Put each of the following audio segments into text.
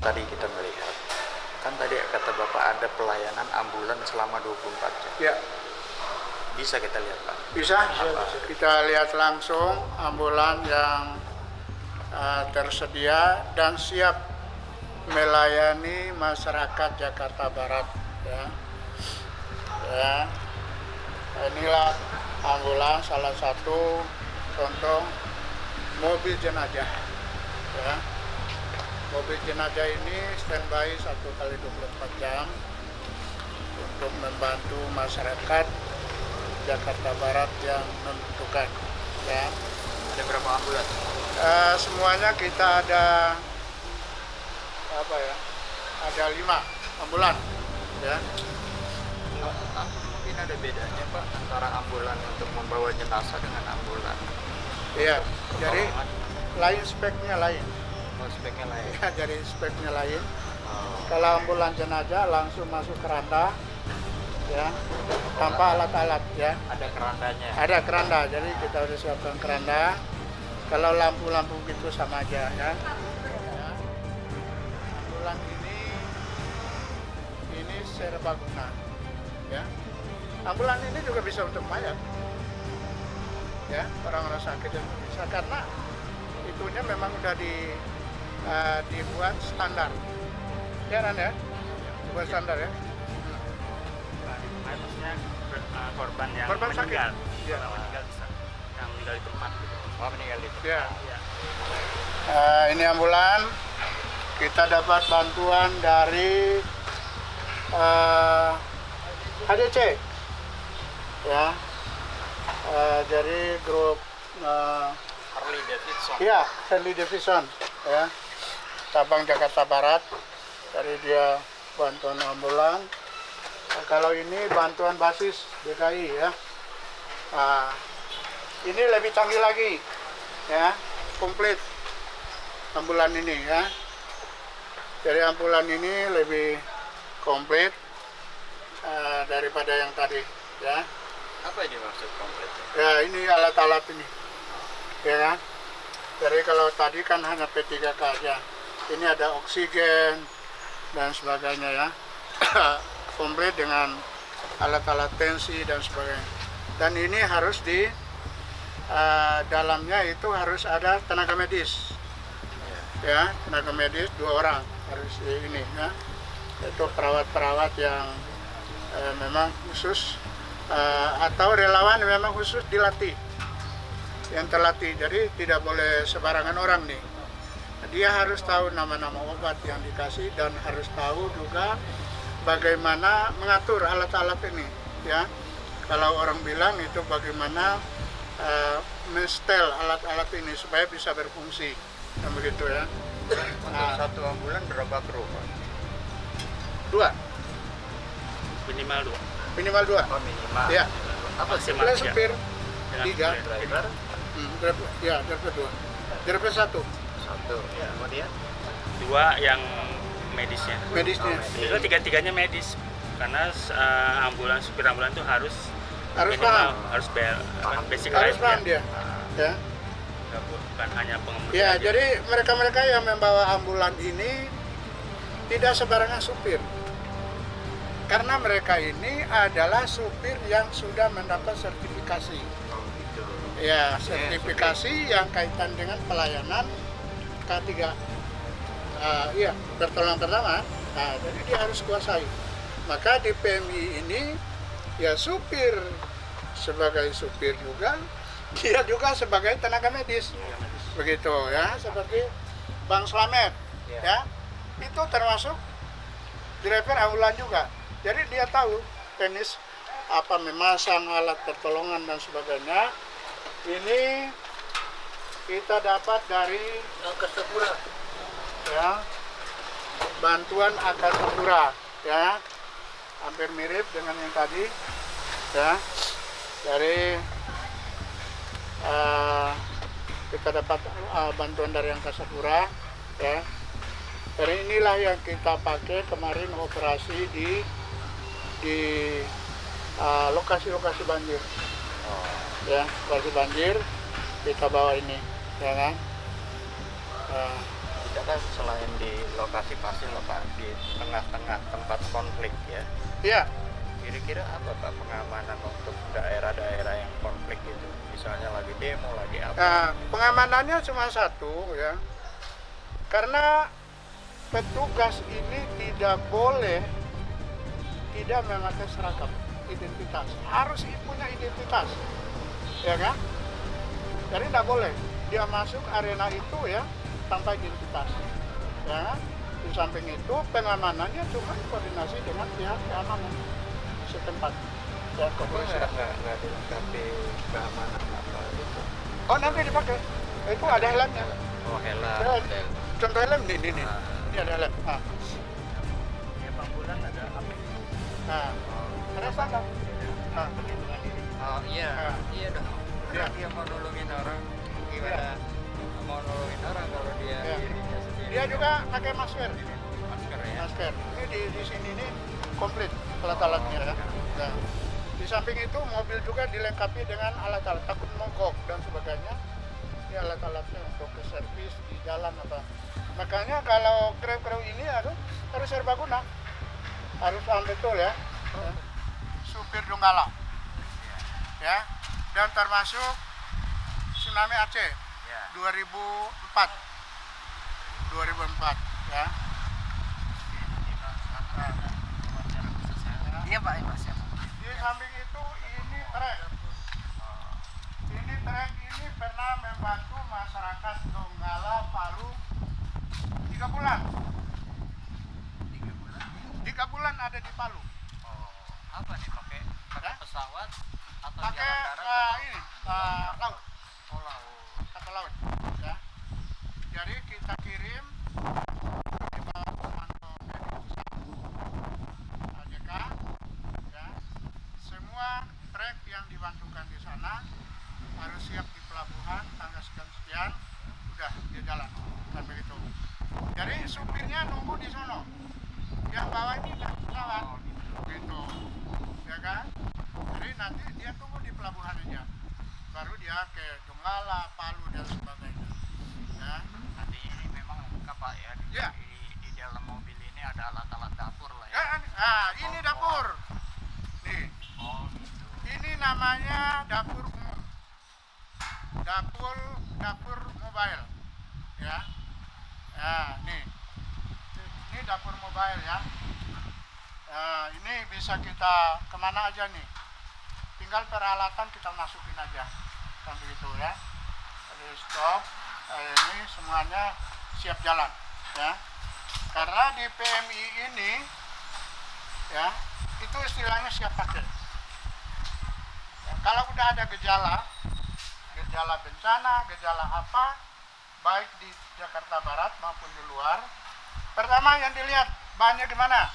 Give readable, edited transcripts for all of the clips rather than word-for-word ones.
tadi kita melihat, kan tadi kata Bapak ada pelayanan ambulan selama 24 jam. Ya. Bisa kita lihat, Pak? Bisa. Kita lihat langsung ambulan yang tersedia dan siap melayani masyarakat Jakarta Barat. Ya. Inilah ambulan, salah satu contoh mobil jenazah. Ya. Mobil jenazah ini standby 1 kali 24 jam untuk membantu masyarakat Jakarta Barat yang membutuhkan. Ya. Ada berapa ambulan? Semuanya kita ada ada 5 ambulan. Ya. Mungkin ada bedanya, Pak, antara ambulan untuk membawa jenazah dengan ambulan. Iya. Jadi lain speknya lain. Oh, speknya lain. Ya, jadi speknya lain. Kalau ambulan jenazah langsung masuk keranda, ya, tanpa alat-alat, ya. Ada kerandanya. Ada keranda, jadi kita harus siapkan keranda. Kalau lampu-lampu gitu sama aja, ya. Ambulan ini serbaguna, ya. Ambulan ini juga bisa untuk mayat, ya, orang-orang sakit dan bisa, karena itunya memang udah dibuat standar, ya kan ya, buat standar ya. Maksudnya korban yang Korban sakit. meninggal, Ya. meninggal bisa, yang meninggal di tempat gitu. Oh, meninggal itu. Ya. Ya. Ini ambulan, kita dapat bantuan dari HDC, ya, dari grup Harley Davidson. ya, Harley Davidson, ya, cabang Jakarta Barat. Dari dia bantuan ambulan. Kalau ini bantuan basis DKI, ya. Ini lebih canggih lagi, ya, komplit ambulan ini, ya. Jadi ambulan ini lebih komplit daripada yang tadi, ya. Apa ini maksud komplit? Ya, ini alat-alat ini, ya kan. Jadi kalau tadi kan hanya P3K aja, ini ada oksigen dan sebagainya, ya. Komplit dengan alat-alat tensi dan sebagainya. Dan ini harus di dalamnya itu harus ada tenaga medis, ya, tenaga medis 2 orang harus ini, ya. Itu perawat-perawat yang memang khusus atau relawan yang memang khusus dilatih, yang terlatih. Jadi tidak boleh sembarangan orang nih. Dia harus tahu nama-nama obat yang dikasih dan harus tahu juga bagaimana mengatur alat-alat ini, ya. Kalau orang bilang itu bagaimana menstel alat-alat ini supaya bisa berfungsi, dan begitu, ya. Untuk satu ambulan berapa kru, Pak? 2, Minimal 2. minimal 2. Oh, minimal. Ya. Apa sih? Maksimal Plus 3. supir Dengan 3, Driver driver 2, driver 1, satu. Ya. Kemudian 2 yang medisnya. medisnya. Itu 3-tiganya medis. Karena ambulan, supir ambulan itu harus Harus minimal, paham. harus basic Harus life paham ya. dia, ya. Bukan hanya pengemudi Ya, aja. jadi mereka-mereka yang membawa ambulan ini tidak sembarangan supir. Karena mereka ini adalah supir yang sudah mendapat sertifikasi. Ya, sertifikasi yang kaitan dengan pelayanan K3. Iya, pertolongan pertama. Nah, jadi dia harus kuasai. Maka di PMI ini, ya, supir sebagai supir juga, dia juga sebagai tenaga medis. Begitu, ya, seperti Bang Slamet, ya, itu termasuk driver ambulan juga. Jadi dia tahu teknis apa memasang alat pertolongan dan sebagainya. Ini kita dapat dari Angkasa Pura, ya, bantuan Angkasa Pura, ya, hampir mirip dengan yang tadi, ya. Dari kita dapat bantuan dari Angkasa Pura, ya. Dari inilah yang kita pakai kemarin operasi di lokasi-lokasi banjir, ya, lokasi banjir kita bawa ini, ya kan. kita kan selain di lokasi pasti lah Pak, di tengah-tengah tempat konflik ya. Iya. Kira-kira apa Pak pengamanan untuk daerah-daerah yang konflik itu? Misalnya lagi demo, lagi apa? Nah, pengamanannya cuma satu ya. Karena petugas ini tidak boleh tidak memakai seragam identitas. Harus punya identitas. Ya kan? Jadi tidak boleh dia masuk arena itu ya tanpa identitas. Ya. Di samping itu pengamanannya cuma koordinasi dengan pihak keamanan setempat. Ya, kepolisian. Nggak dilengkapi keamanan apa gitu. Oh, nanti dipakai. Itu ada helmnya. Oh, helm. Ya, contoh helm nih. Ah. Ini ada helm. Nah. Ya ambulan ada apa? Nah. Ada standar. Nah. Perlindungan diri. Oh iya, Ah. iya dong. Iya. Dia mau nolongin orang gimana? Mau nolongin orang kalau dia Iya. dirinya sendiri. Dia juga pakai masker. Masker ya. Masker. Ini di sini ini komplit alat-alatnya ya. Nah. Di samping itu mobil juga dilengkapi dengan alat-alat takut mogok dan sebagainya. Ini alat-alatnya untuk ke servis di jalan apa. Makanya kalau kru-kru ini harus serbaguna. Harus paham betul ya. Supir Donggala. Ya. Dan termasuk tsunami Aceh Ya. 2004 ya. Iya Pak, Mas ya. Di samping itu ini trek. Ini pernah membantu masyarakat Donggala Palu 3 bulan. 3 bulan ada di Palu. Oh, apa nih pakai Hah? pesawat atau Pakai jalan darat? laut, Oh, laut. kapal laut. Ya. Jadi kita kirim di bawah komando AJK, ya. Semua trek yang dibantukan di sana harus siap di pelabuhan tanggal sekian, udah dia jalan kan begitu. Jadi supirnya nunggu di sono, yang bawah ini udah pesawat gitu, ya kan. Jadi nanti dia tunggu di pelabuhan aja, baru dia ke Donggala, Palu dan sebagainya. Ya. Nanti ini memang lengkap Pak ya. Iya. Di dalam mobil ini ada alat-alat dapur lah ya. Ini dapur. Nih, Oh gitu. ini namanya dapur umum. Dapur mobile. Ya. Nah, nih. Ini dapur mobile ya. Ini bisa kita kemana aja nih. Tinggal peralatan kita masukin aja. Kan begitu ya. Jadi stop. Ini semuanya siap jalan ya. Karena di PMI ini ya, itu istilahnya siap pakai. Ya, kalau udah ada gejala bencana, gejala apa, baik di Jakarta Barat maupun di luar, pertama yang dilihat bahannya gimana,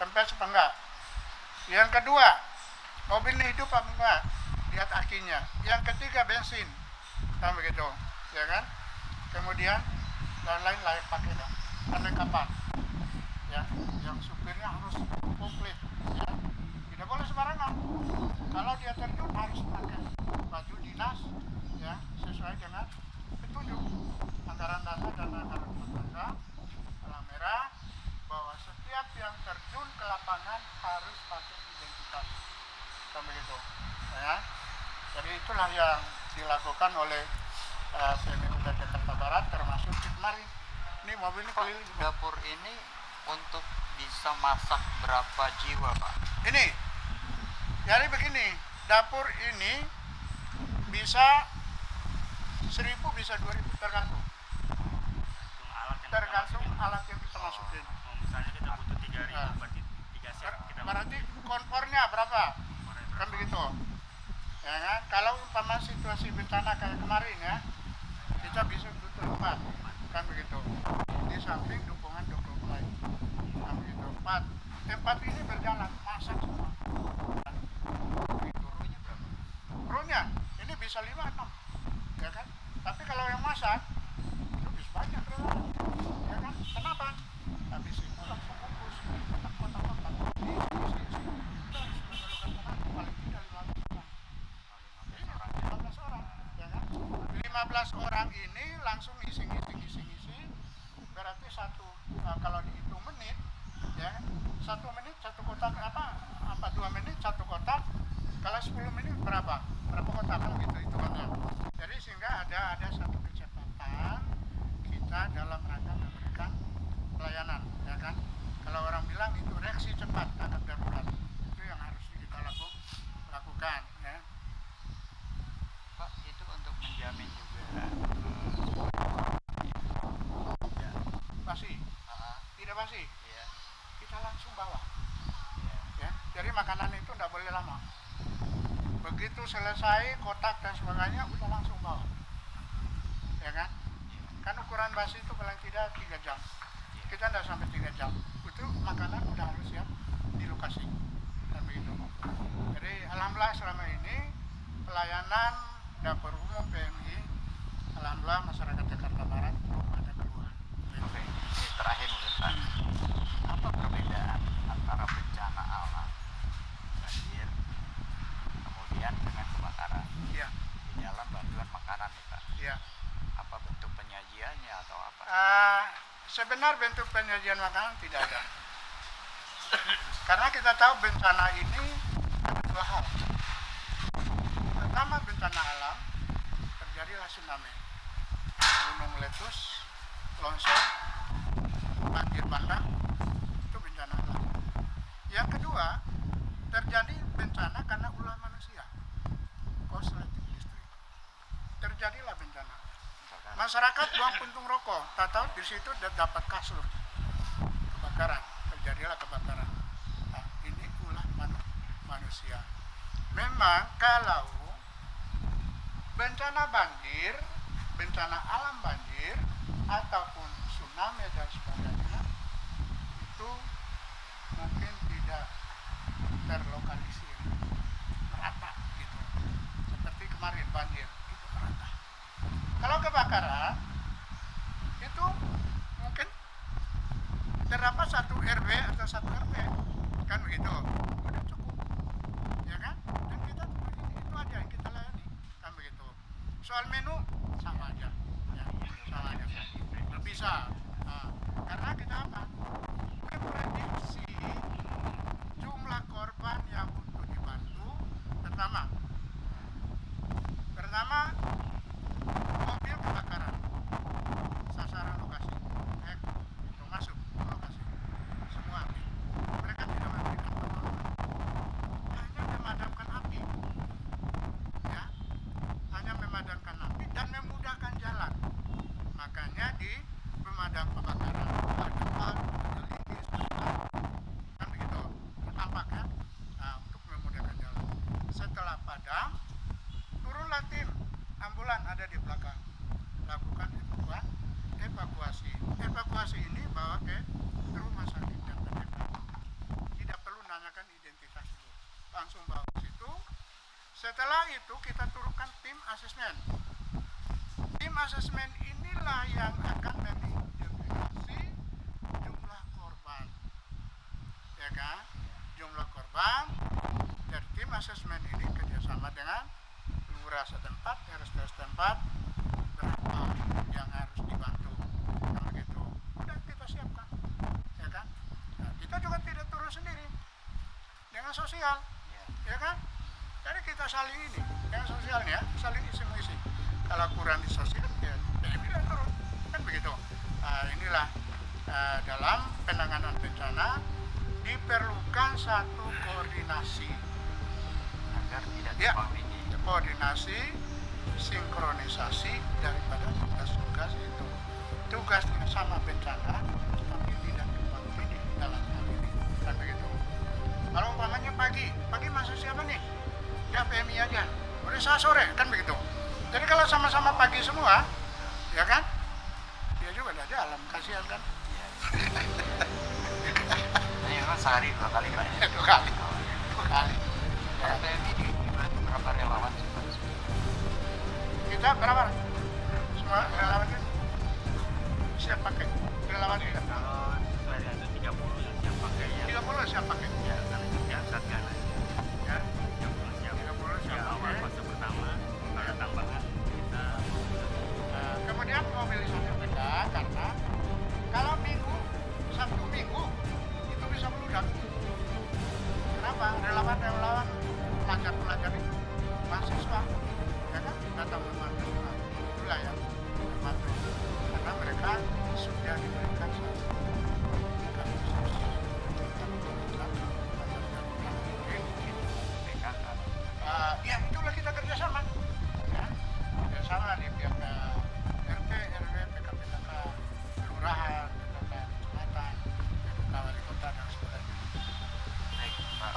kempes apa enggak. Yang kedua, mobil ini hidup apa enggak, lihat akinya. Yang ketiga, bensin, kan begitu, ya kan. Kemudian lain-lain layak pakai dong, perlengkapan, ya, yang supirnya harus komplit, ya, tidak boleh sembarangan. Kalau dia terjun harus pakai baju dinas, ya, sesuai dengan petunjuk anggaran dasar dan anggaran rumah tangga, palang merah, bahwa setiap yang terjun ke lapangan harus pakai identitas, kan begitu, ya. Jadi itulah yang dilakukan oleh PMI Kota Jakarta Barat, termasuk kemarin. Ini mobil ini keliling. Dapur ini untuk bisa masak berapa jiwa Pak? Ini, jadi begini, dapur ini bisa 1.000 bisa 2.000 tergantung alat yang kita masukin. Oh, misalnya kita butuh 3.000, Nah. berarti 3 set kita Berarti kompornya berapa? Kan begitu. Ya kan? Kalau umpama situasi bencana kayak kemarin ya, kita bisa butuh 4. Kan begitu. Di samping dukungan lain. Kan begitu. 4. Tempat ini berjalan, masak semua. Begitu. Krunya ini bisa 5-6. Ya kan? Tapi kalau yang masak itu bisa banyak relawan. Ya kan? Kenapa? Habis itu langsung kukus. Kotak-kotak. Paling tidak 15 orang. Ya kan? 15 orang ini langsung ngisi. berarti kalau dihitung menit, ya 1 menit 1 kotak, apa 2 menit 1 kotak, kalau 10 menit berapa kotak kan gitu hitungannya. Jadi sehingga ada satu kecepatan kita dalam rangka memberikan pelayanan, ya kan. Kalau orang bilang itu reaksi cepat tanggap darurat, itu yang harus kita lakukan, ya. Pak, itu untuk menjamin juga Basi, tidak basi, ya. kita langsung bawa, Ya. ya. Jadi makanan itu tidak boleh lama. Begitu selesai kotak dan sebagainya udah langsung bawa, ya kan. Kan ukuran basi itu paling tidak 3 jam, kita tidak sampai 3 jam itu makanan udah harus siap di lokasi, dan begitu. Jadi alhamdulillah selama ini pelayanan dapur umum PMI, alhamdulillah masyarakat Jakarta Barat belum ada keluhan. Oke, ini terakhir mungkin Pak. Apa perbedaan antara bencana alam, banjir, kemudian dengan kebakaran Iya, di dalam bantuan makanan nih Pak? iya. Apa bentuk penyajiannya atau apa? Sebenarnya bentuk penyajian makanan tidak ada. Karena kita tahu bencana ini ada 2 hal. Pertama, bencana alam, terjadilah tsunami, gunung meletus, longsor, banjir bandang, itu bencana alam. Yang kedua, terjadi bencana karena ulah manusia, korsleting listrik, terjadilah bencana. Masyarakat buang puntung rokok, tak tahu di situ dapat kasur, kebakaran, terjadilah kebakaran. Nah, ini ulah manusia. Memang kalau bencana banjir, bencana alam banjir, ataupun tsunami dan sebagainya, itu mungkin tidak terlokalisir, merata gitu. Seperti kemarin banjir, itu merata. Kalau kebakaran, itu mungkin terdapat 1 RW atau 1 RT, kan begitu, udah cukup, ya kan? Dan kita itu aja yang kita layani, kan begitu. Soal menu sama aja, ya, sama aja, bisa. Nah, karena kita apa? Memprediksi jumlah korban yang untuk dibantu. Pertama mobil kebakaran, sasaran lokasi, itu masuk ke lokasi, semua api. Mereka tidak memberikan pertolongan, hanya memadamkan api, ya, hanya memadamkan api dan memudahkan jalan. Makanya di pemadam kebakaran ada pal, ada linggis, kan begitu, tampak ya. Nah, untuk memudahkan jalan. Setelah padam, turunlah tim ambulan ada di belakang, lakukan evakuasi. Evakuasi ini bawa ke rumah sakit yang terdekat. Tidak perlu nanyakan identitas dulu, langsung bawa ke situ. Setelah itu kita turunkan tim asesmen. Tim asesmen inilah yang akan mengidentifikasi jumlah korban, ya kan? Jumlah korban. Dari tim asesmen ini kerjasama dengan lurah setempat, RT setempat, berapa yang harus dibantu, kan begitu. Udah kita siapkan, ya kan? Nah, kita juga tidak turun sendiri dengan sosial, ya kan? Jadi kita saling ini dengan sosialnya, saling isi-isi. Kalau kurang di sosial, ya tidak turun, kan begitu. Nah, inilah dalam penanganan bencana diperlukan satu koordinasi Agar tidak ya, tumpang tindih. koordinasi, sinkronisasi daripada tugas-tugas itu. Tugasnya sama bencana, tapi tidak tumpang tindih dalam hal ini, kan begitu. Kalau umpamanya pagi masuk siapa nih? Ya PMI aja. Udah sore, kan begitu. Jadi kalau sama-sama pagi semua, ya kan? Dia juga ada alam, kasihan kan? Ini memang sehari 2 kali Pak ya? 2 kali. Ya, PMI dibantu berapa relawan sih Pak? Kita berapa? Semua relawannya siap pakai. Relawan kita. Kalau sesuai dengan 30 yang siap pakai ya. 30 siap pakai. Ya, karena juga satgas Ya, 30 siap. 30 Ya, siap awal pakai. fase pertama ada tambahan kita Kemudian mobilisasi mereka karena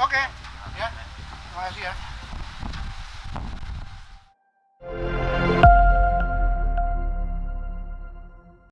Oke, ya. Terima kasih ya.